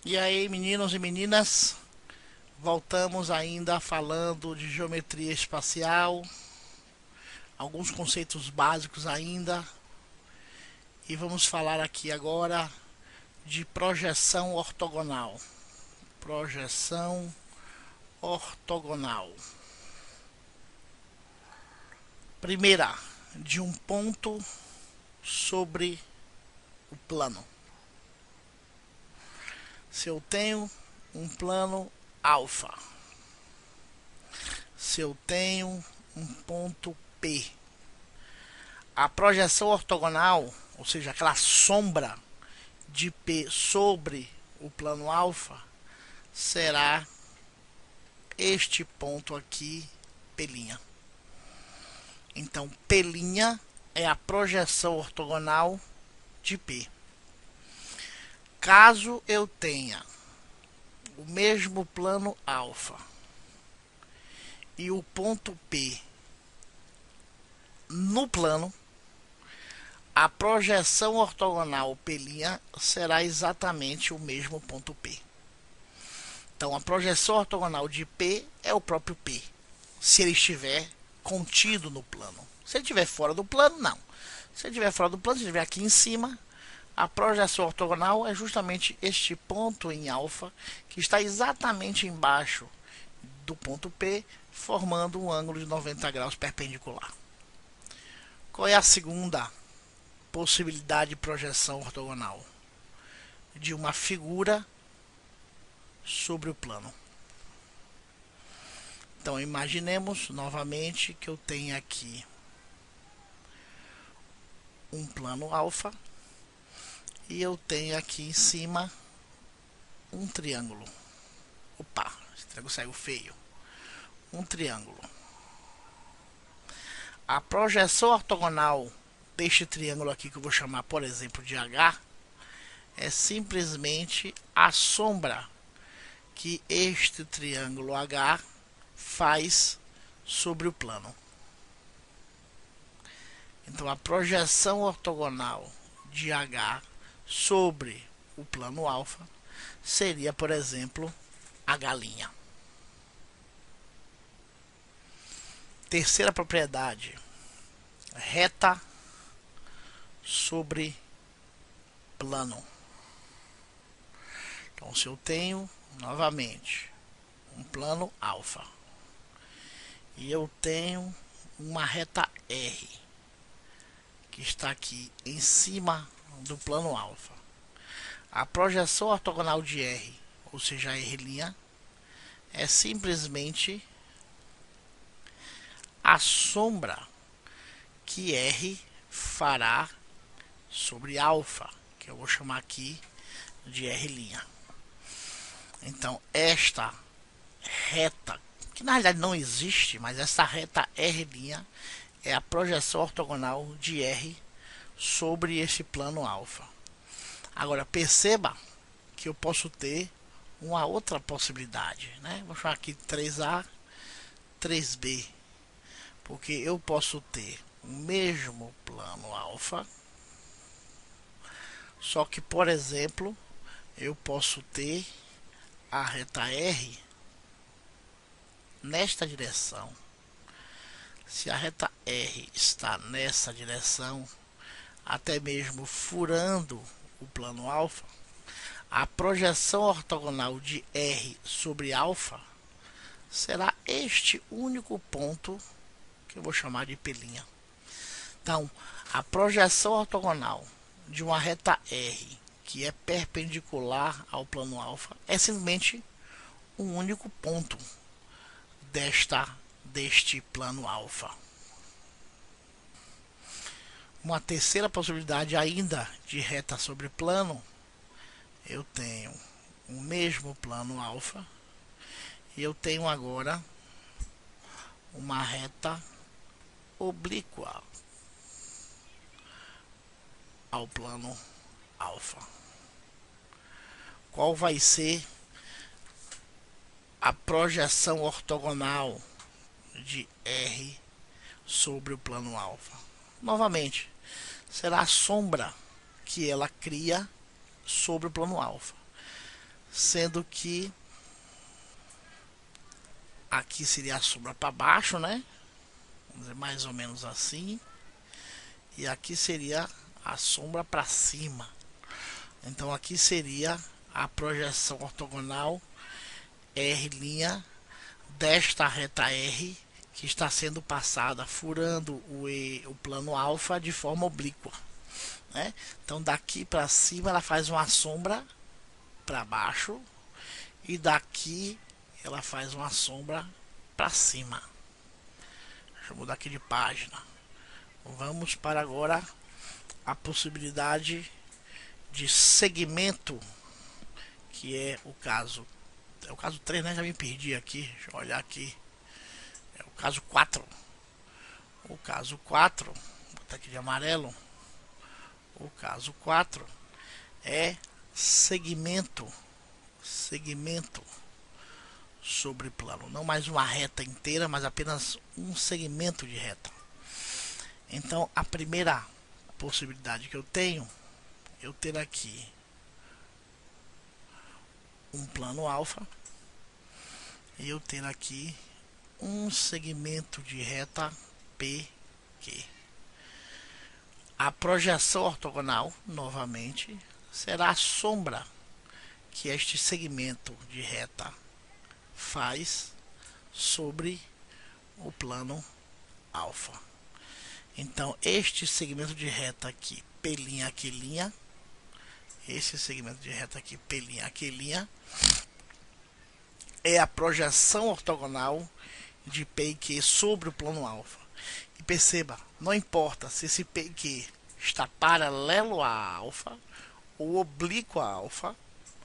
E aí, meninos e meninas, voltamos ainda falando de geometria espacial, alguns conceitos básicos ainda, e vamos falar aqui agora de projeção ortogonal. Projeção ortogonal. Primeira, de um ponto sobre o plano. Se eu tenho um plano alfa, se eu tenho um ponto P, a projeção ortogonal, ou seja, aquela sombra de P sobre o plano alfa, será este ponto aqui, P'. Então, P' é a projeção ortogonal de P. Caso eu tenha o mesmo plano alfa e o ponto P no plano, a projeção ortogonal P' será exatamente o mesmo ponto P. Então, a projeção ortogonal de P é o próprio P, se ele estiver contido no plano. Se ele estiver fora do plano, não. Se ele estiver fora do plano, se ele estiver aqui em cima, a projeção ortogonal é justamente este ponto em alfa, que está exatamente embaixo do ponto P, formando um ângulo de 90 graus perpendicular. Qual é a segunda possibilidade de projeção ortogonal? De uma figura sobre o plano. Então, imaginemos novamente que eu tenho aqui um plano alfa e eu tenho aqui em cima um triângulo. Opa, esse triângulo saiu feio. Um triângulo. A projeção ortogonal deste triângulo aqui, que eu vou chamar, por exemplo, de H, é simplesmente a sombra que este triângulo H faz sobre o plano. Então, a projeção ortogonal de H sobre o plano alfa seria, por exemplo, H'. Terceira propriedade, reta sobre plano. Então, se eu tenho novamente um plano alfa e eu tenho uma reta R que está aqui em cima do plano alfa, a projeção ortogonal de R, ou seja, R', é simplesmente a sombra que R fará sobre alfa, que eu vou chamar aqui de R'. Então, esta reta, que na realidade não existe, mas essa reta R' é a projeção ortogonal de R sobre esse plano alfa. Agora, perceba que eu posso ter uma outra possibilidade, né? Vou chamar aqui 3A, 3B, porque eu posso ter o mesmo plano alfa, só que, por exemplo, eu posso ter a reta R nesta direção. Se a reta R está nessa direção, até mesmo furando o plano alfa, a projeção ortogonal de R sobre alfa será este único ponto que eu vou chamar de P'. Então, a projeção ortogonal de uma reta R que é perpendicular ao plano alfa é simplesmente um único ponto deste plano alfa. Uma terceira possibilidade ainda de reta sobre plano, eu tenho o mesmo plano alfa e eu tenho agora uma reta oblíqua ao plano alfa. Qual vai ser a projeção ortogonal de R sobre o plano alfa? Novamente, será a sombra que ela cria sobre o plano alfa. sendo que aqui seria a sombra para baixo, né? Vamos dizer, mais ou menos assim. E aqui seria a sombra para cima. Então aqui seria a projeção ortogonal R' desta reta R, que está sendo passada furando o plano alfa de forma oblíqua, né? Então daqui para cima ela faz uma sombra para baixo e daqui ela faz uma sombra para cima. Deixa eu mudar aqui de página. Vamos para agora a possibilidade de segmento, que é o caso 3, né? Já me perdi aqui, deixa eu olhar aqui. É o caso 4. O caso 4, vou botar aqui de amarelo. O caso 4 é segmento sobre plano, não mais uma reta inteira, mas apenas um segmento de reta. Então a primeira possibilidade que eu tenho, eu ter aqui um plano alfa e eu ter aqui um segmento de reta PQ. A projeção ortogonal, novamente, será a sombra que este segmento de reta faz sobre o plano alfa. Então, este segmento de reta aqui, P', Q', esse segmento de reta aqui, P', Q', é a projeção ortogonal de P e Q sobre o plano alfa. E perceba, não importa se esse P e Q está paralelo a alfa ou oblíquo a alfa,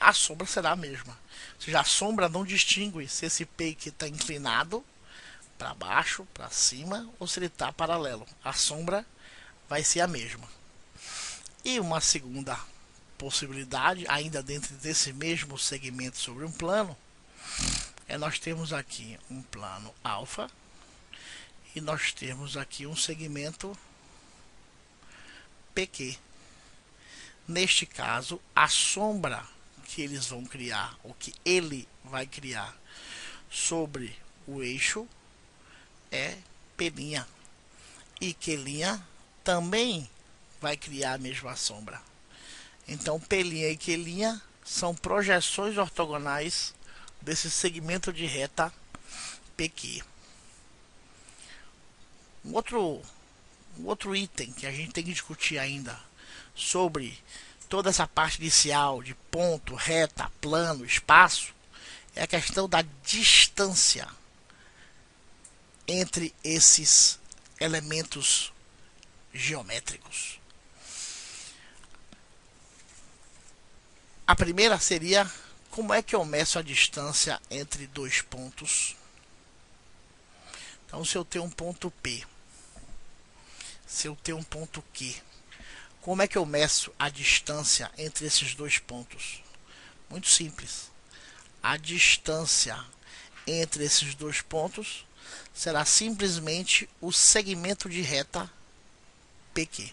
a sombra será a mesma. Ou seja, a sombra não distingue se esse P e Q está inclinado para baixo, para cima, ou se ele está paralelo. A sombra vai ser a mesma. E uma segunda possibilidade, ainda dentro desse mesmo segmento sobre um plano, é nós temos aqui um plano alfa e nós temos aqui um segmento PQ. Neste caso, a sombra que eles vão criar, ou que ele vai criar sobre o eixo, é P'. E Q' também vai criar a mesma sombra. Então P' e Q' são projeções ortogonais desse segmento de reta PQ. Um outro item que a gente tem que discutir ainda sobre toda essa parte inicial de ponto, reta, plano, espaço, é a questão da distância entre esses elementos geométricos. A primeira seria: como é que eu meço a distância entre dois pontos? Então, se eu tenho um ponto P, se eu tenho um ponto Q, como é que eu meço a distância entre esses dois pontos? Muito simples. A distância entre esses dois pontos será simplesmente o segmento de reta PQ.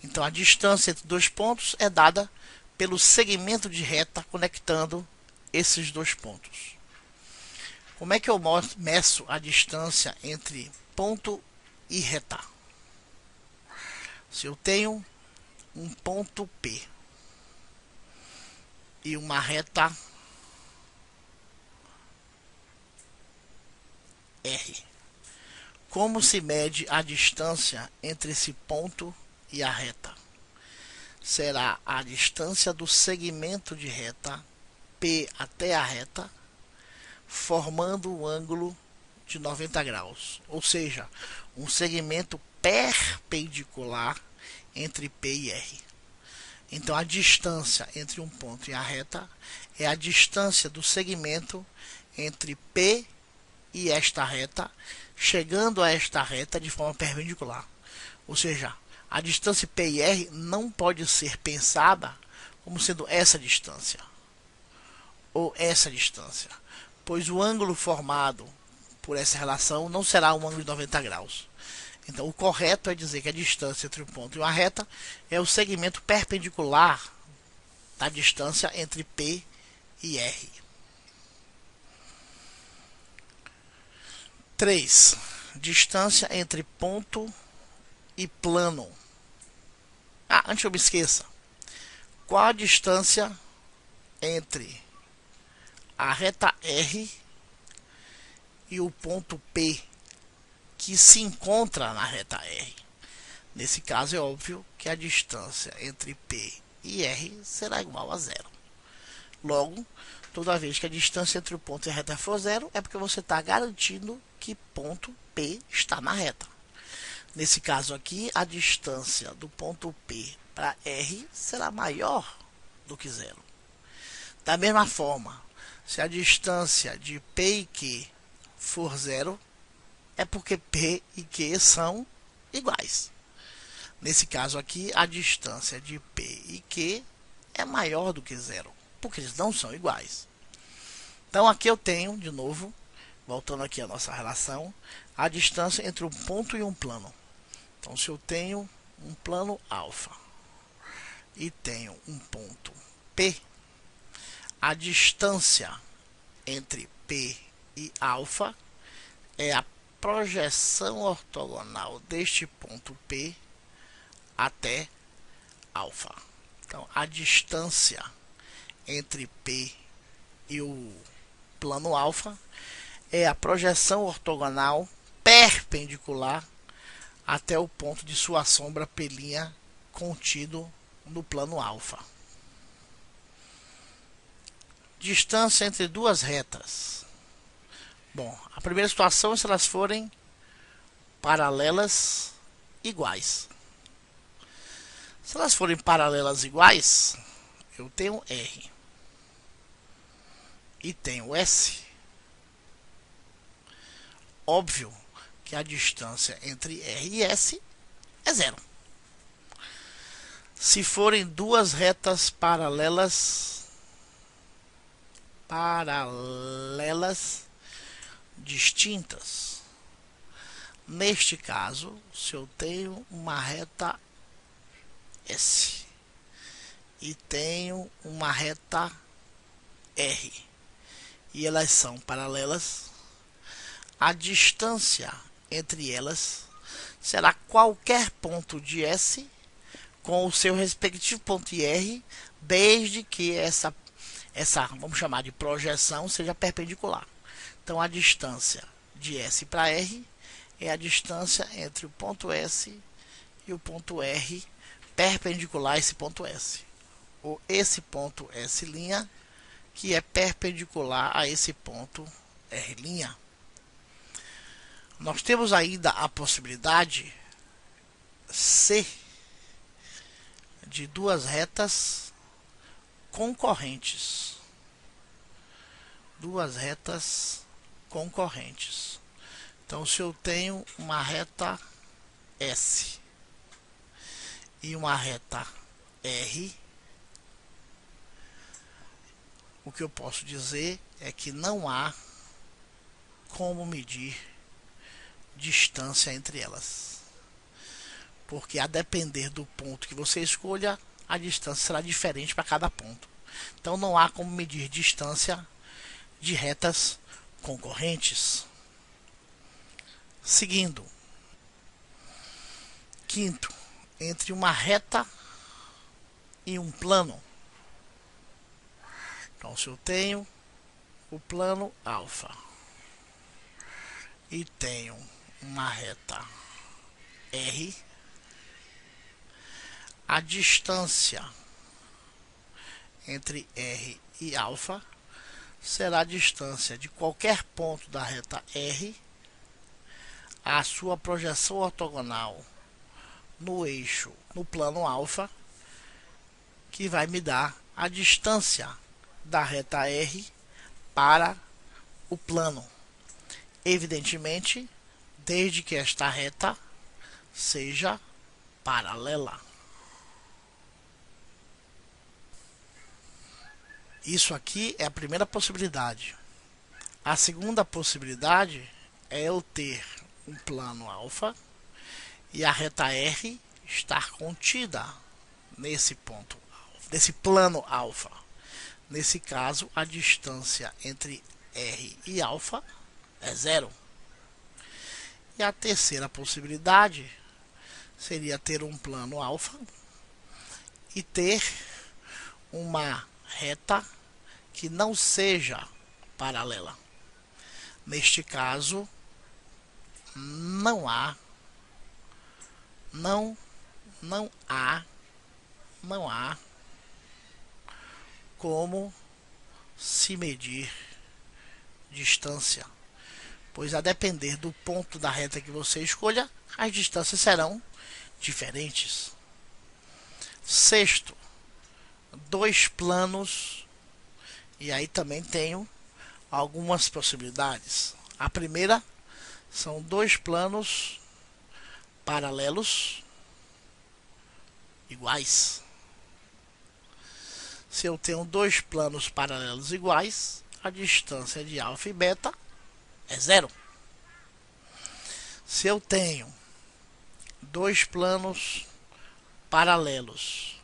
Então, a distância entre dois pontos é dada pelo segmento de reta conectando esses dois pontos. Como é que eu meço a distância entre ponto e reta? Se eu tenho um ponto P e uma reta R, como se mede a distância entre esse ponto e a reta? Será a distância do segmento de reta P até a reta, formando um ângulo de 90 graus, ou seja, um segmento perpendicular entre P e R. Então, a distância entre um ponto e a reta é a distância do segmento entre P e esta reta, chegando a esta reta de forma perpendicular. Ou seja, a distância P e R não pode ser pensada como sendo essa distância ou essa distância, pois o ângulo formado por essa relação não será um ângulo de 90 graus. Então, o correto é dizer que a distância entre um ponto e uma reta é o segmento perpendicular da distância entre P e R. 3. Distância entre ponto e plano. Antes eu me esqueça. Qual a distância entre a reta R e o ponto P que se encontra na reta R? Nesse caso é óbvio que a distância entre P e R será igual a zero. Logo, toda vez que a distância entre o ponto e a reta for zero, é porque você está garantindo que ponto P está na reta. Nesse caso aqui, a distância do ponto P para R será maior do que zero. Da mesma forma, se a distância de P e Q for zero, é porque P e Q são iguais. Nesse caso aqui, a distância de P e Q é maior do que zero, porque eles não são iguais. Então aqui eu tenho, de novo, voltando aqui à nossa relação, a distância entre um ponto e um plano. Então se eu tenho um plano alfa e tenho um ponto P, a distância entre P e alfa é a projeção ortogonal deste ponto P até alfa. Então a distância entre P e o plano alfa é a projeção ortogonal perpendicular até o ponto de sua sombra P' contido no plano alfa. Distância entre duas retas. Bom, a primeira situação é se elas forem paralelas iguais. Se elas forem paralelas iguais, eu tenho R e tenho S. Óbvio que a distância entre R e S é zero. Se forem duas retas paralelas distintas, neste caso, se eu tenho uma reta S e tenho uma reta R e elas são paralelas, a distância entre elas será qualquer ponto de S com o seu respectivo ponto de R, desde que essa vamos chamar de projeção, seja perpendicular. Então a distância de S para R é a distância entre o ponto S e o ponto R perpendicular a esse ponto S, ou esse ponto S', que é perpendicular a esse ponto R'. Nós temos ainda a possibilidade C de duas retas concorrentes. Duas retas concorrentes. Então, se eu tenho uma reta S e uma reta R, o que eu posso dizer é que não há como medir distância entre elas, porque a depender do ponto que você escolha, a distância será diferente para cada ponto. Então não há como medir distância de retas concorrentes. Seguindo, quinto, entre uma reta e um plano. Então se eu tenho o plano alfa e tenho uma reta R, a distância entre R e alfa será a distância de qualquer ponto da reta R à sua projeção ortogonal no eixo, no plano alfa, que vai me dar a distância da reta R para o plano. Evidentemente, desde que esta reta seja paralela. Isso aqui é a primeira possibilidade. A segunda possibilidade é eu ter um plano alfa e a reta R estar contida nesse ponto, nesse plano alfa. Nesse caso, a distância entre R e alfa é zero. E a terceira possibilidade seria ter um plano alfa e ter uma reta que não seja paralela. Neste caso, não há como se medir distância, pois a depender do ponto da reta que você escolha, as distâncias serão diferentes. Sexto, dois planos, e aí também tenho algumas possibilidades. A primeira são dois planos paralelos iguais. Se eu tenho dois planos paralelos iguais, a distância de alfa e beta é zero. Se eu tenho dois planos paralelos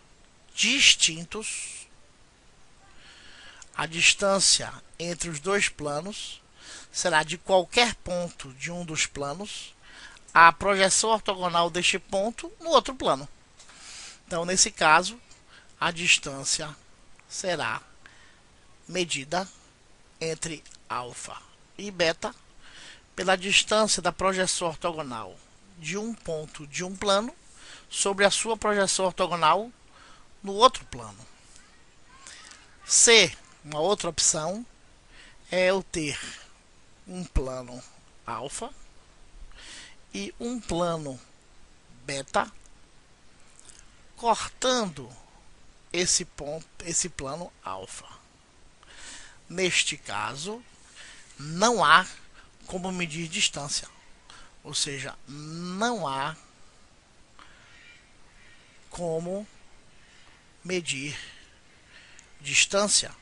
distintos, a distância entre os dois planos será de qualquer ponto de um dos planos a projeção ortogonal deste ponto no outro plano. Então, nesse caso, a distância será medida entre alfa e beta pela distância da projeção ortogonal de um ponto de um plano sobre a sua projeção ortogonal no outro plano. C, uma outra opção, é eu ter um plano alfa e um plano beta cortando esse plano alfa. Neste caso, não há como medir distância, ou seja, não há como medir distância,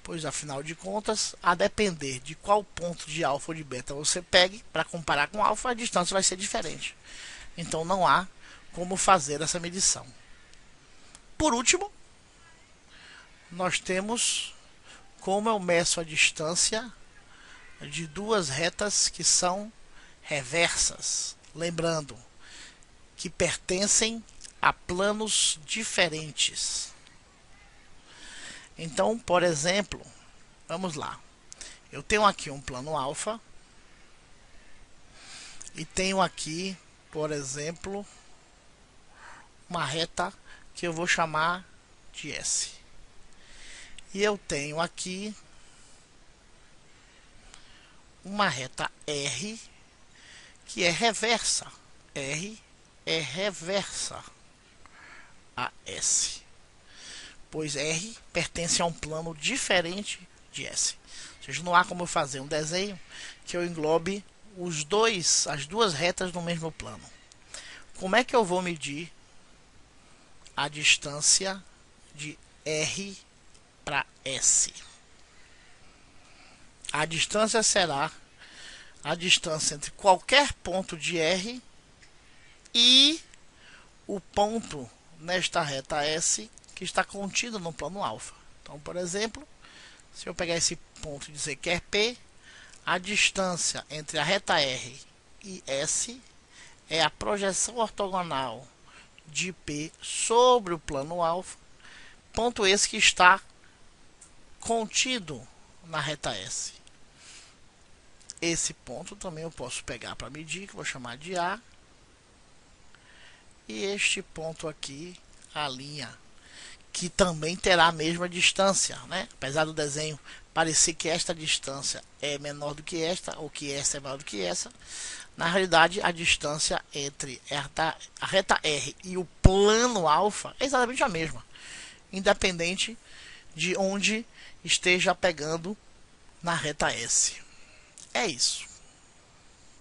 pois afinal de contas, a depender de qual ponto de alfa ou de beta você pegue para comparar com alfa, a distância vai ser diferente. Então não há como fazer essa medição. Por último, nós temos como eu meço a distância de duas retas que são reversas, lembrando que pertencem a planos diferentes. Então, por exemplo, vamos lá. Eu tenho aqui um plano alfa e tenho aqui, por exemplo, uma reta que eu vou chamar de S. E eu tenho aqui uma reta R que é reversa. R é reversa a S, pois R pertence a um plano diferente de S. Ou seja, não há como eu fazer um desenho que eu englobe as duas retas no mesmo plano. Como é que eu vou medir a distância de R para S? A distância será a distância entre qualquer ponto de R e o ponto nesta reta S que está contido no plano alfa. Então, por exemplo, se eu pegar esse ponto e dizer que é P, a distância entre a reta R e S é a projeção ortogonal de P sobre o plano alfa, ponto esse que está contido na reta S. Esse ponto também eu posso pegar para medir, que eu vou chamar de A. E este ponto aqui, a linha, que também terá a mesma distância, né? Apesar do desenho parecer que esta distância é menor do que esta, ou que esta é maior do que essa, na realidade a distância entre a reta R e o plano alfa é exatamente a mesma, independente de onde esteja pegando na reta S. É isso.